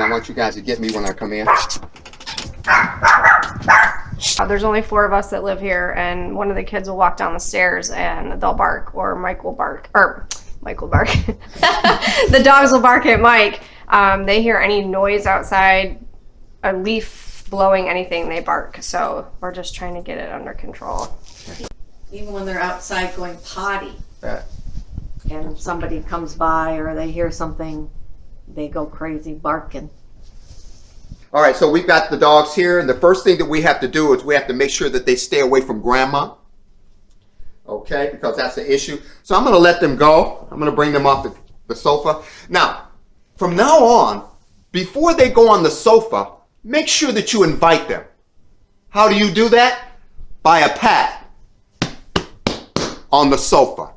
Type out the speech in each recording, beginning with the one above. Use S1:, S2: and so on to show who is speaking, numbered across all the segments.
S1: I want you guys to get me when I come in.
S2: There's only 4 of us that live here, and one of the kids will walk down the stairs and they'll bark, or Mike will bark, or Mike will bark. The dogs will bark at Mike. They hear any noise outside, a leaf blowing, anything, they bark. So we're just trying to get it under control.
S3: Even when they're outside going potty,
S1: Yeah.
S3: and somebody comes by or they hear something, they go crazy barking.
S1: All right, so we've got the dogs here, and the first thing that we have to do is we have to make sure that they stay away from grandma. Okay, because that's the issue. So I'm going to let them go. I'm going to bring them off the sofa. Now, from now on, before they go on the sofa, make sure that you invite them. How do you do that? By a pat on the sofa.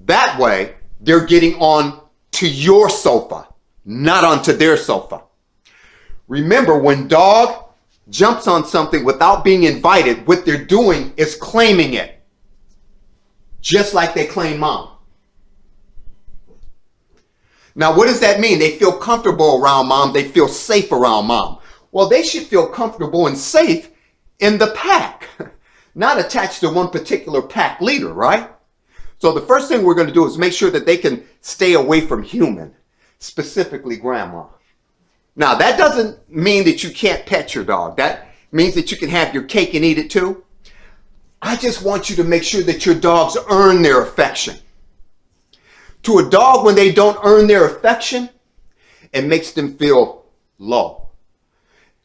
S1: That way, they're getting on to your sofa, not onto their sofa. Remember, when dog jumps on something without being invited, what they're doing is claiming it. Just like they claim mom. Now, what does that mean? They feel comfortable around mom. They feel safe around mom. Well, they should feel comfortable and safe in the pack, not attached to one particular pack leader, right? So the first thing we're going to do is make sure that they can stay away from human, specifically grandma. Now, that doesn't mean that you can't pet your dog. That means that you can have your cake and eat it too. I just want you to make sure that your dogs earn their affection. To a dog, when they don't earn their affection, it makes them feel low.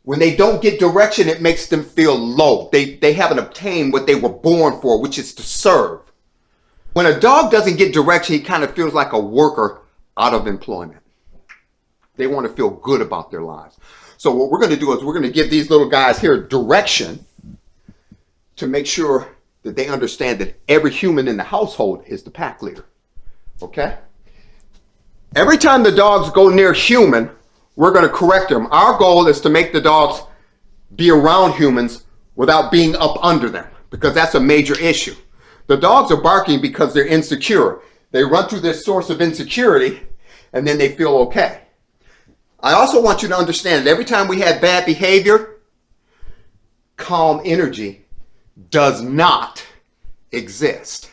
S1: When they don't get direction, it makes them feel low. They haven't obtained what they were born for, which is to serve. When a dog doesn't get direction, he kind of feels like a worker out of employment. They want to feel good about their lives. So what we're going to do is we're going to give these little guys here direction to make sure that they understand that every human in the household is the pack leader. Okay? Every time the dogs go near human, we're going to correct them. Our goal is to make the dogs be around humans without being up under them, because that's a major issue. The dogs are barking because they're insecure. They run through this source of insecurity and then they feel okay. I also want you to understand that every time we have bad behavior, calm energy does not exist.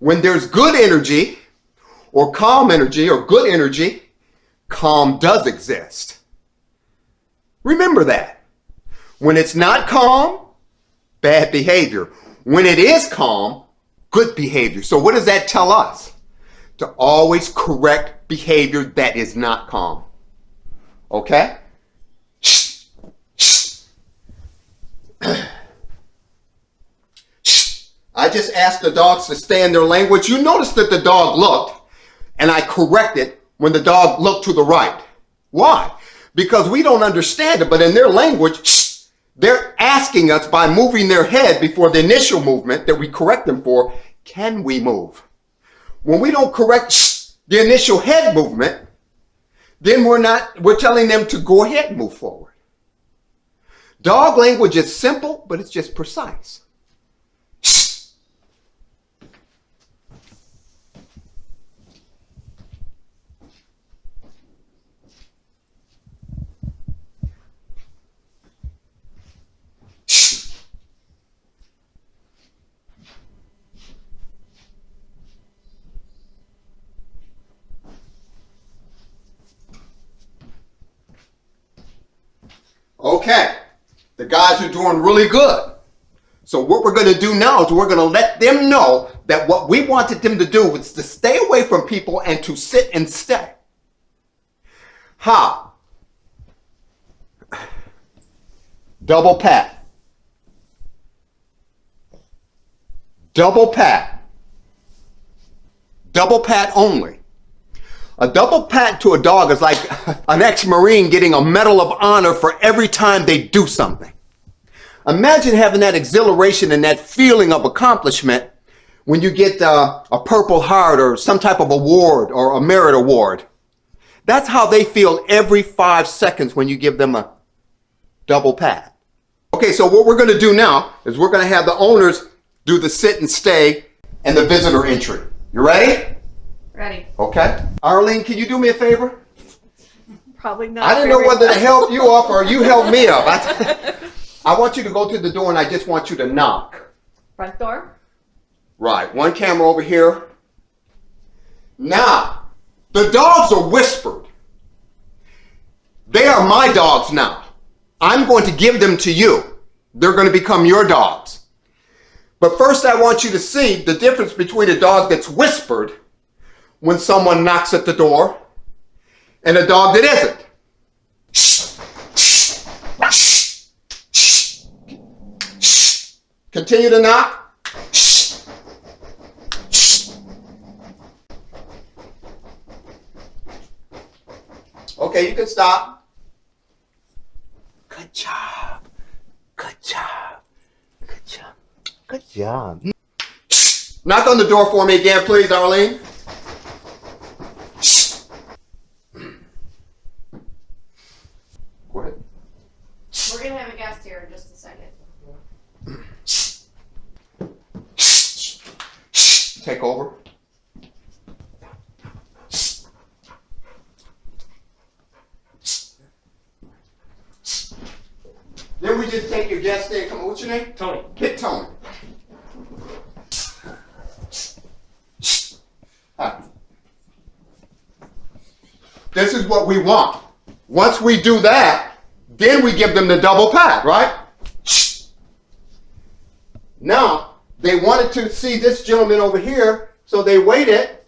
S1: When there's good energy or calm energy or good energy, calm does exist. Remember that. When it's not calm, bad behavior. When it is calm, good behavior. So what does that tell us? To always correct behavior that is not calm. Okay? Shh. Shh. Shh. I just asked the dogs to stay in their language. You notice that the dog looked, and I corrected when the dog looked to the right. Why? Because we don't understand it, but in their language, shh, they're asking us by moving their head before the initial movement that we correct them for, can we move? When we don't correct shh, the initial head movement, then we're telling them to go ahead and move forward. Dog language is simple, but it's just precise. Shh. Shh. Okay, the guys are doing really good. So what we're going to do now is we're going to let them know that what we wanted them to do was to stay away from people and to sit and stay. How? Double pat. Double pat. Double pat only. A double pat to a dog is like an ex-Marine getting a Medal of Honor for every time they do something. Imagine having that exhilaration and that feeling of accomplishment when you get a Purple Heart or some type of award or a merit award. That's how they feel every 5 seconds when you give them a double pat. Okay, so what we're going to do now is we're going to have the owners do the sit and stay and the visitor entry. You ready?
S2: Ready.
S1: Okay. Arlene, can you do me a favor?
S3: Probably not.
S1: I didn't know whether to help you up or you help me up. I want you to go to the door and I just want you to knock.
S3: Front door?
S1: Right, one camera over here. Now, the dogs are whispered. They are my dogs now. I'm going to give them to you. They're going to become your dogs. But first I want you to see the difference between a dog that's whispered when someone knocks at the door and a dog that isn't. Continue to knock. Okay, you can stop. Good job. Good job. Good job. Good job. Knock on the door for me again, please, Arlene. Go ahead.
S2: We're gonna have a guest here in just a second.
S1: Take over. Then we just take your guest in. Come on, what's your name?
S4: Tony.
S1: Hit Tony. Hi. This is what we want. Once we do that, then we give them the double pat, right? Now, they wanted to see this gentleman over here, so they waited.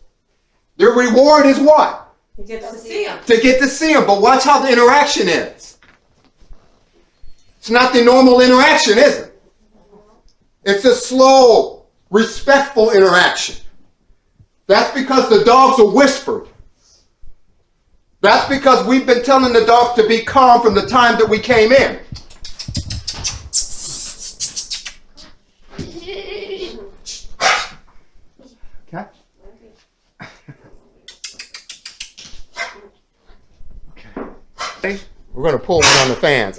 S1: Their reward is what?
S3: You get to see him.
S1: To get to see him, but watch how the interaction is. It's not the normal interaction, is it? It's a slow, respectful interaction. That's because the dogs are whispered. That's because we've been telling the dogs to be calm from the time that we came in. Okay? Okay. We're going to pull one on the fans.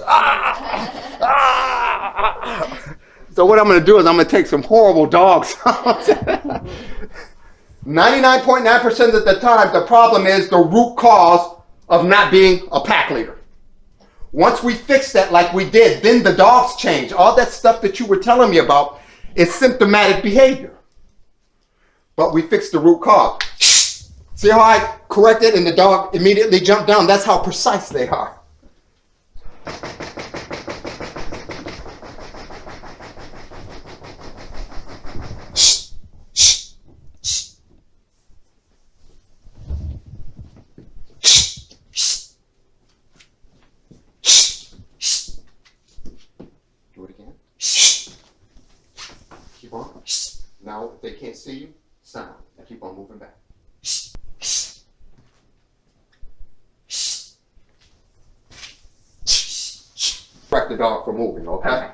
S1: So what I'm going to do is I'm going to take some horrible dog sounds. 99.9% of the time, the problem is the root cause of not being a pack leader. Once we fix that like we did, then the dogs change. All that stuff that you were telling me about is symptomatic behavior. But we fixed the root cause. See how I corrected and the dog immediately jumped down? That's how precise they are. Do it again. Keep on. Now, if they can't see you, sound. And keep on moving back. Correct the dog for moving, okay?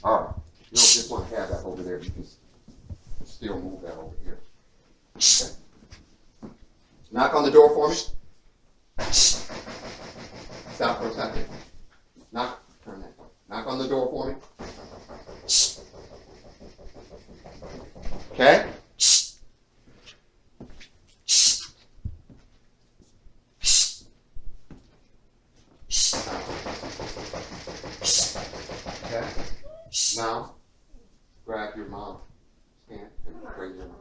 S1: All right. You don't just want to have that over there. You can still move that over here. Okay. Knock on the door for me. Stop for a second. Knock. Turn that. Knock on the door for me. Okay? Okay? Now, grab your mom's hand and bring your mom.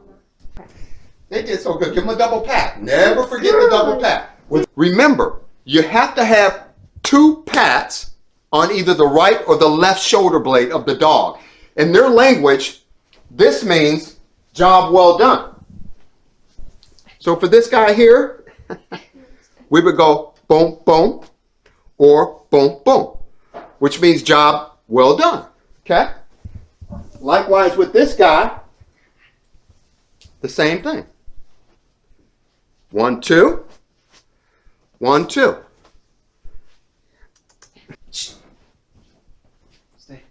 S1: They did so good. Give them a double pat. Never forget the double pat. Remember, you have to have 2 pats on either the right or the left shoulder blade of the dog. In their language, this means job well done. So for this guy here, we would go boom, boom, or boom, boom, which means job well done. Okay? Likewise with this guy, the same thing. 1, 2, 1, 2. Stay.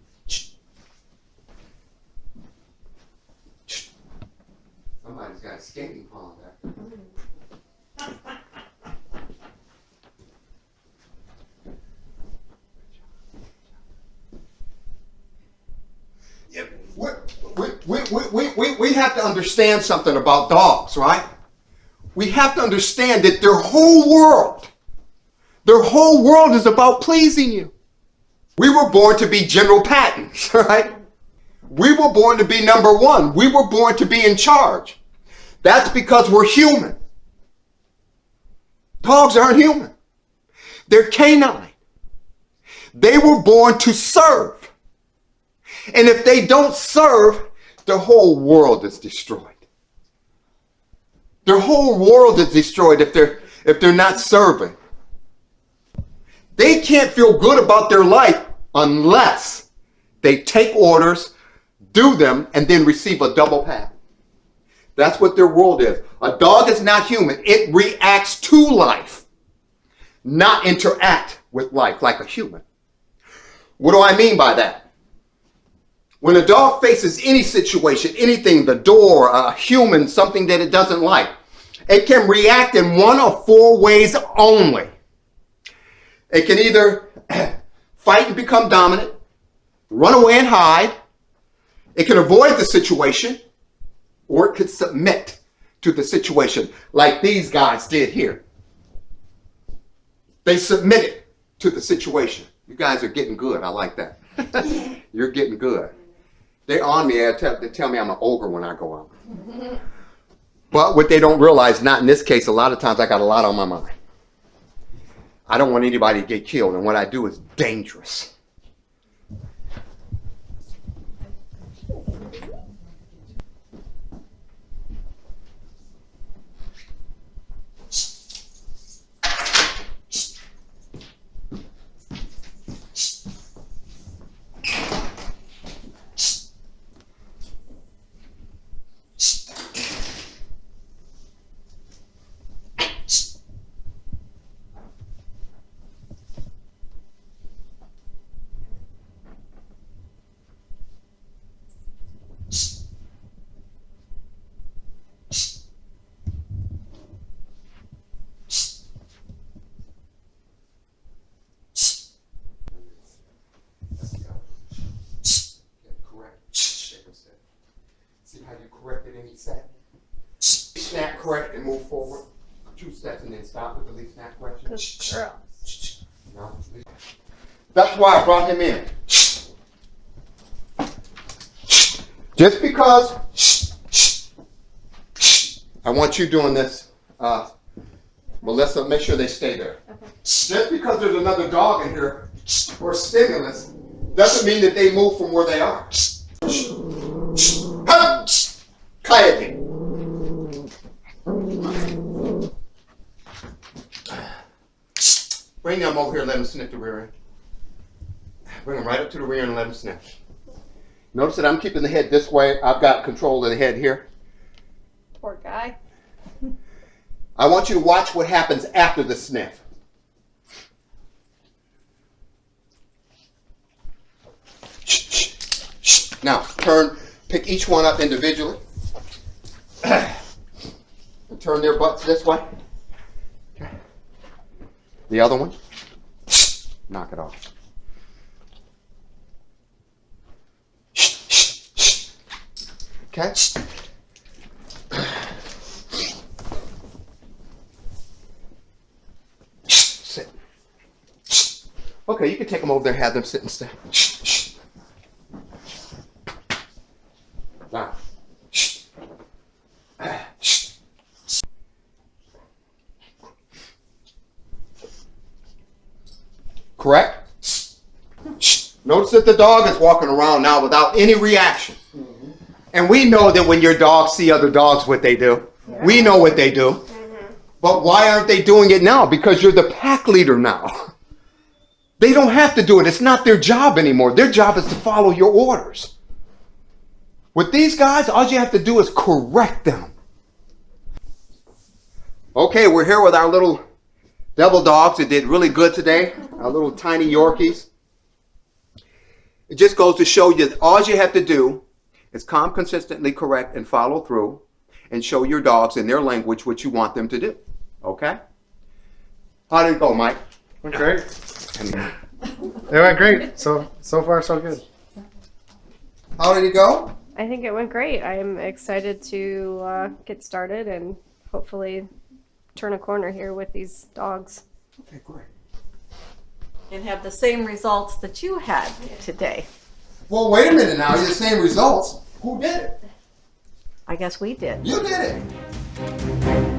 S1: Somebody's got a skating pond there. Yeah, we have to understand something about dogs, right? We have to understand that their whole world, Their whole world is about pleasing you. We were born to be General Pattons, right? We were born to be number one. We were born to be in charge. That's because we're human. Dogs aren't human. They're canine. They were born to serve. And if they don't serve, their whole world is destroyed. Their whole world is destroyed if they're not serving. They can't feel good about their life unless they take orders, do them, and then receive a double pat. That's what their world is. A dog is not human. It reacts to life, not interact with life like a human. What do I mean by that? When a dog faces any situation, anything, the door, a human, something that it doesn't like, it can react in one of four ways only. It can either fight and become dominant, run away and hide, it can avoid the situation, or it could submit to the situation like these guys did here. They submitted to the situation. You guys are getting good. I like that. You're getting good. They're on me. They tell me I'm an ogre when I go out. But what they don't realize, not in this case, a lot of times I got a lot on my mind. I don't want anybody to get killed, and what I do is dangerous. Snap, correct, and move forward. 2 steps and then stop with the leaf snap correction.
S2: Good girl.
S1: No, that's why I brought him in. Just because I want you doing this, Melissa, make sure they stay there. Okay. Just because there's another dog in here or stimulus doesn't mean that they move from where they are. Kayaking. Bring them over here and let them sniff the rear end. Bring them right up to the rear end and let them sniff. Notice that I'm keeping the head this way. I've got control of the head here.
S2: Poor guy.
S1: I want you to watch what happens after the sniff. Now, pick each one up individually. And turn their butts this way. The other one, knock it off. Okay. Sit. Okay, you can take them over there, have them sit and stay. Now. Correct? Notice that the dog is walking around now without any reaction. Mm-hmm. And we know that when your dogs see other dogs, what they do. Yeah. We know what they do. Mm-hmm. But why aren't they doing it now? Because you're the pack leader now. They don't have to do it. It's not their job anymore. Their job is to follow your orders. With these guys, all you have to do is correct them. Okay, we're here with our little devil dogs that did really good today. Our little tiny Yorkies. It just goes to show you that all you have to do is calm, consistently correct, and follow through and show your dogs in their language what you want them to do. Okay? How did it go, Mike?
S4: Went great. It went great. So far, so good.
S1: How did it go?
S2: I think it went great. I'm excited to get started and hopefully turn a corner here with these dogs.
S1: Okay, great.
S3: and have the same results that you had today.
S1: Well, wait a minute now. You're the same results. Who did it?
S3: I guess we did.
S1: You did it.